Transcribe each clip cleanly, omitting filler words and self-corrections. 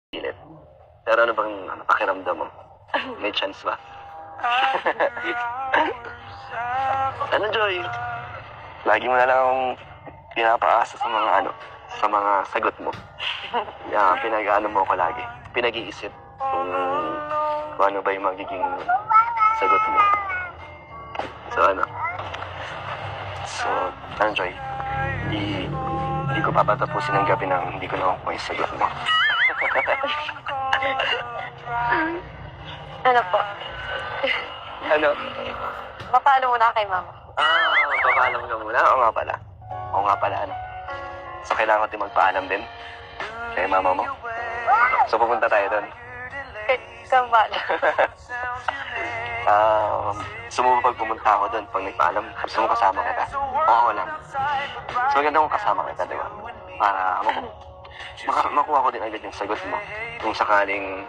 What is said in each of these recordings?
pilit. Pero ano bang pakiramdam mo? May chance ba? Ano, Joy? Lagi mo na lang akong pinapaasa sa mga sa mga sagot mo. Pinag-ano mo ko lagi. Pinag-iisip kung ano ba yung magiging sagot mo. So, Joy? Hindi ko papatapusin ang gabi nang hindi ko nakukuha yung sagot mo. Ano po? Ano? Papaano muna kay mama? Magpapaalam ka muna? Oo nga pala, So, kailangan ko din magpaalam din kay mama mo. So, pupunta tayo doon. Kambal. Sumubog pag pumunta ako doon pag nagpaalam. Gusto mo kasama kita? Oo lang. So, maganda kung kasama kita, di ba? Para makuha ko din agad yung sagot mo. Kung sakaling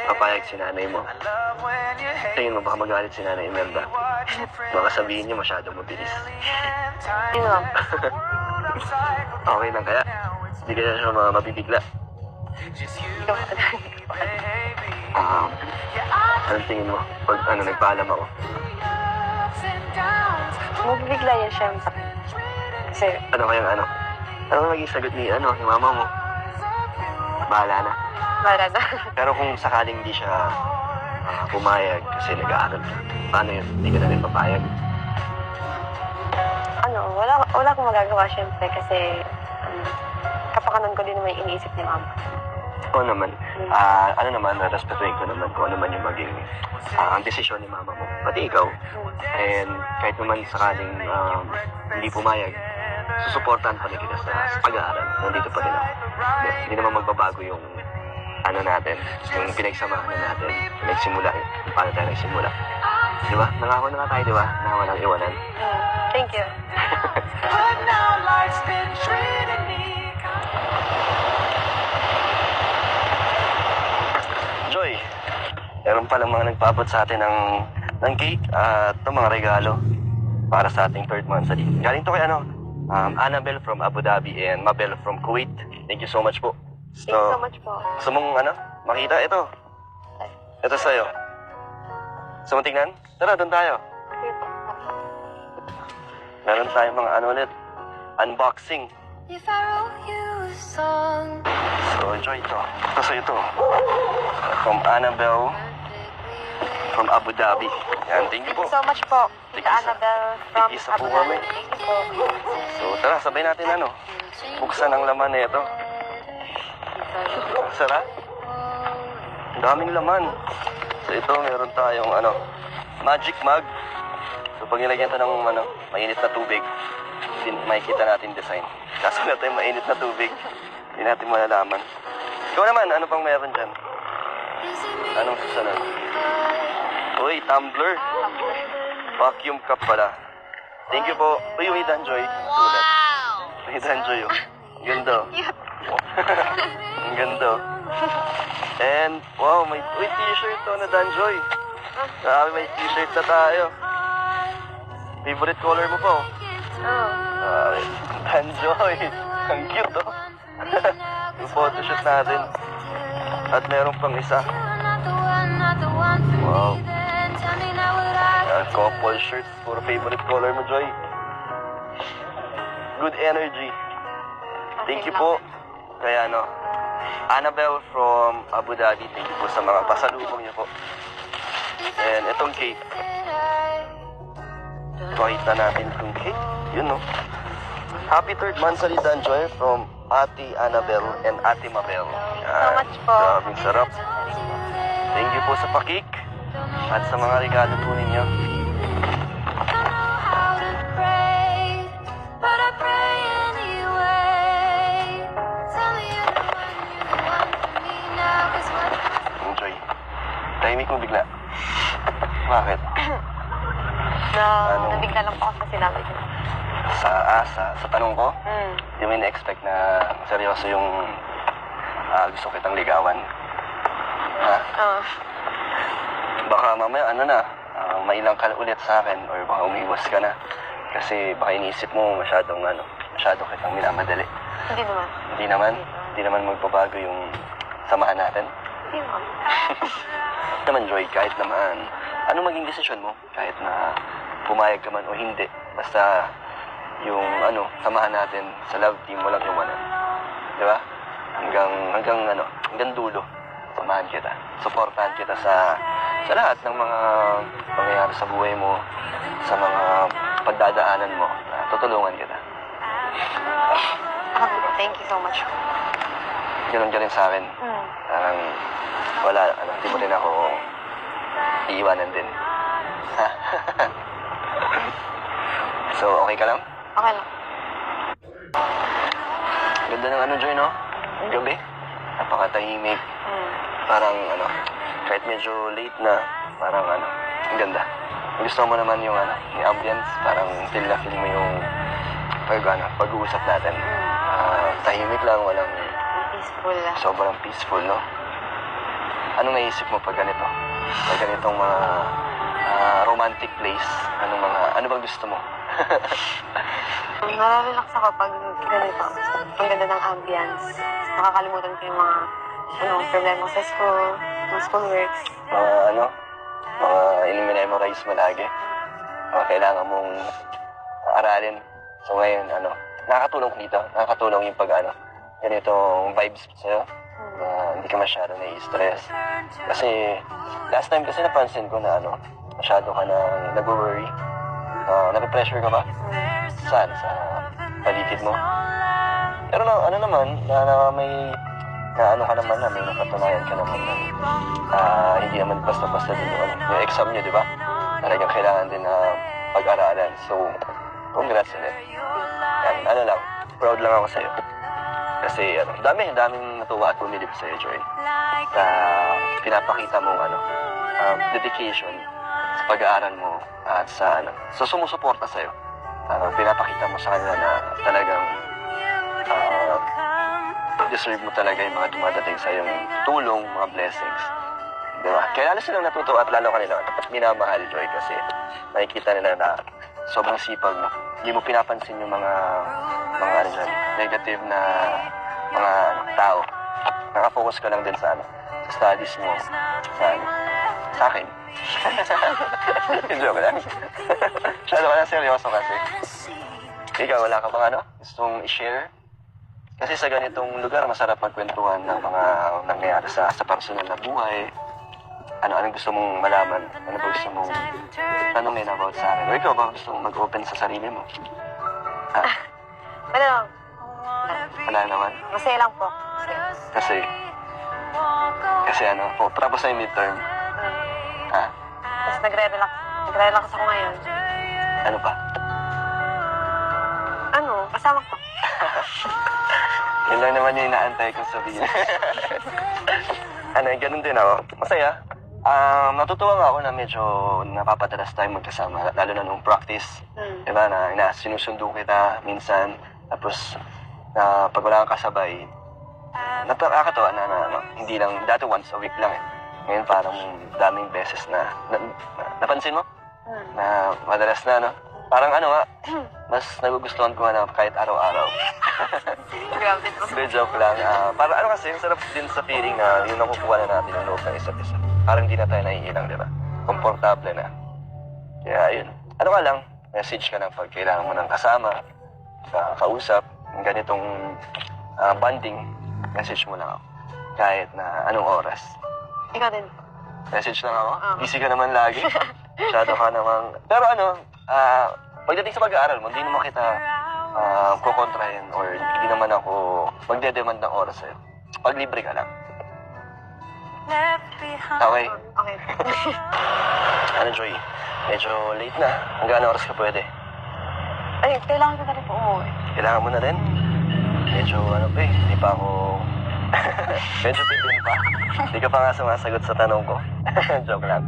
papayag si nanay mo. Tingin mo, baka magalit si nanay Imelda. Baka sabihin niya masyadong mabilis. Yun lang. Okay lang kaya? Hindi kaya siya mabibigla. Anong tingin mo pag nagpaalam ako? Magbigla yan, syempre. Kasi, Ano maging sagot ni mama mo? Bahala na. para na. Pero kung sakaling hindi siya pumayag kasi nag-aaral ka, paano yun? Hindi ka na rin papayag? Wala akong magagawa, syempre, kasi kapakanan ko din naman yung iniisip ni mama. Oo naman. Respetuhin ko naman kung ano man yung maging ang desisyon ni mama mo. Pati ikaw. And kahit naman sakaling hindi pumayag, susuportahan pa rin kita sa pag-aaral. Nandito pa rin ako. Hindi naman magbabago yung natin, yung pinagsamahan na natin, nagsimula, paano tayo nagsimula. Di ba? Nangako na nga tayo, di ba? Na walang iwanan. Thank you. Joy, meron palang mga nagpaabot sa atin ng cake at mga regalo para sa ating third month. Galing to kay Annabelle from Abu Dhabi and Mabel from Kuwait. Thank you so much po. Thank you so much po. Gusto mong makita? Ito sa'yo. Gusto mong tingnan? Tara, doon tayo. Okay po. Meron tayong mga ulit. Unboxing. If I wrote you a song, So, enjoy ito. Ito sa'yo ito. From Annabelle from Abu Dhabi. Yan, thank you Thank po. you so much po. Thank Tita you, Annabelle from Thank you sa Abu po Dhabi. kami. Thank you po. So, tara, sabay natin buksan ang laman na ito. Sarap. Ang daming laman. So, ito, meron tayong magic mug. So, pag nilagyan ito ng mainit na tubig, makikita natin design. Kaso na tayo mainit na tubig, hindi natin malalaman. Ikaw naman, ano pang meron dyan? Anong susunod? Uy, tumbler. Vacuum cup pala. Thank you po. Uy, may Danjoy. Sulat. May Danjoy, oh. Ang ganda. Ang ganda. And, wow, may t-shirt to na Danjoy. Grabe, may t-shirt na tayo. Favorite color mo pa, oh. Danjoy. Ang cute, oh. Yung photoshoot natin. At meron pang isa. Wow. Couple shirt. Puro favorite color mo, Joy. Good energy. Thank you po. Kaya Annabelle from Abu Dhabi. Thank you po sa mga pasalubong niyo po. And itong cake. Pakita natin itong cake. Yun, no? Happy third month sa Danjoy from Ate Annabelle and Ate Mabel. So much po. Grabing sarap. Thank you po sa pakik at sa mga regalo po ninyo. Enjoy. Tahimik mo bigla. Bakit? Nabigla lang po ako sa sinabi ko. Sa tanong ko, di mo na-expect na seryoso yung gusto kitang ligawan. Ha? Baka mamaya mailang ka ulit sa akin or baka umiwas ka na. Kasi baka iniisip mo masyado kitang minamadali. Hindi naman. Hindi naman? di naman magbabago yung samahan natin. Hindi naman. Naman, Joy, kahit naman, ano maging desisyon mo? Kahit na pumayag ka man o hindi. Basta yung samahan natin sa love team, walang iwanan. Di ba? Hanggang dulo, samahan kita. Supportahan kita sa lahat ng mga pangyayari sa buhay mo, sa mga pagdadaanan mo. Tutulungan kita. Thank you so much. Ganun ka rin sa akin. Parang hindi mo rin ako iiwanan din. So, okay ka lang? Okay lang. Ganda ng Joy, no? Ang gabi. Napakatahimik. Parang, kahit medyo late na, parang, ang ganda. Gusto mo naman yung, yung ambience, parang feel mo yung, pag-uusap natin. Tahimik lang, walang, Peaceful lang. sobrang peaceful, no? Anong naisip mo pag ganito? Pag ganitong mga romantic place, ano bang gusto mo? Nararelax ako pag ganito. Ang ganda ng ambience. Nakakalimutan ko yung mga problema sa school, mga schoolworks. Mga in-memorize mo lagi. Mga kailangan mong aralin. So ngayon, nakakatulong dito. Nakakatulong yung ganitong vibes sa'yo. Hindi ka masyado nai-stress. Kasi, last time kasi napansin ko na masyado ka na nag-worry. Nape-pressure ka ba? Saan? Sa paligid mo? Pero naman, may ka naman na may napatunayan ka naman na hindi naman basta-basta din yung exam niyo, di ba? Talagang kailangan din na pag-aralan. So, congrats ulit. Yan, lang, proud lang ako sa'yo. Kasi, daming natuwa at bumilib sa'yo, Joy. Pinapakita mong, dedication sa pag-aaral mo at sa sumusuporta sa'yo. Pinapakita mo sa kanila na talagang deserve mo talaga yung mga dumadating sa yung tulong, mga blessings. Diba? Kaya lalo silang natutuwa at lalo kanila minamahal, Joy, kasi nakikita nila na sobrang sipag mo. Hindi mo pinapansin yung mga negative na mga tao. Nakafocus ka lang din sa studies mo, sa akin. Joke lang. Masyado ka na seryoso kasi. Ikaw, wala ka bang gustong i-share? Kasi sa ganitong lugar, masarap magkwentuhan ng mga nangyayari sa personal na buhay. Anong gusto mong malaman? Ano ba gusto mong tanongin about sa akin? O ikaw ba gusto mong mag-open sa sarili mo? Ano lang? Wala naman. Masaya lang po. Kasi tapos na yung midterm. Tapos nagre-relax. Nagre-relax ako ngayon. Ano pa? Kasama ko. Yun lang naman yung inaantay kong sabihin. Ganun din ako. Masaya. Natutuwa nga ako na medyo napapadalas tayo magkasama, lalo na nung practice. Diba, na sinusundo kita minsan, tapos pag wala kang kasabay, nakakatawa na hindi lang, dati once a week lang eh. Ngayon parang daming beses na napansin mo? Na madalas na, Parang mas nagugustuhan ko na kahit araw-araw. Grabe po. Hindi, joke lang. Parang kasi, yung sarap din sa feeling na yung nakukuha na natin yung loob ng isa't isa. Parang hindi na tayo naiilang, di ba? Komportable na. Kaya yun. Ka lang, message ka lang pag kailangan mo ng kasama, kausap, yung ganitong bonding, message mo lang ako. Kahit na anong oras. Ikaw din. Message lang ako? Busy ka naman lagi. Masyado ka namang... Pero pagdating sa pag-aaral mo, hindi naman kita kukontrahin or hindi naman ako magde-demand ng oras sa'yo. Pag libre ka lang. Okay? Okay. Joy? Medyo late na. Hanggang oras ka pwede? Ay, kailangan ko na rin po umuwi. Kailangan mo na rin? Medyo hindi pa ako... medyo pitin pa. Hindi ka pa nga sumasagot sa tanong ko. Joke lang.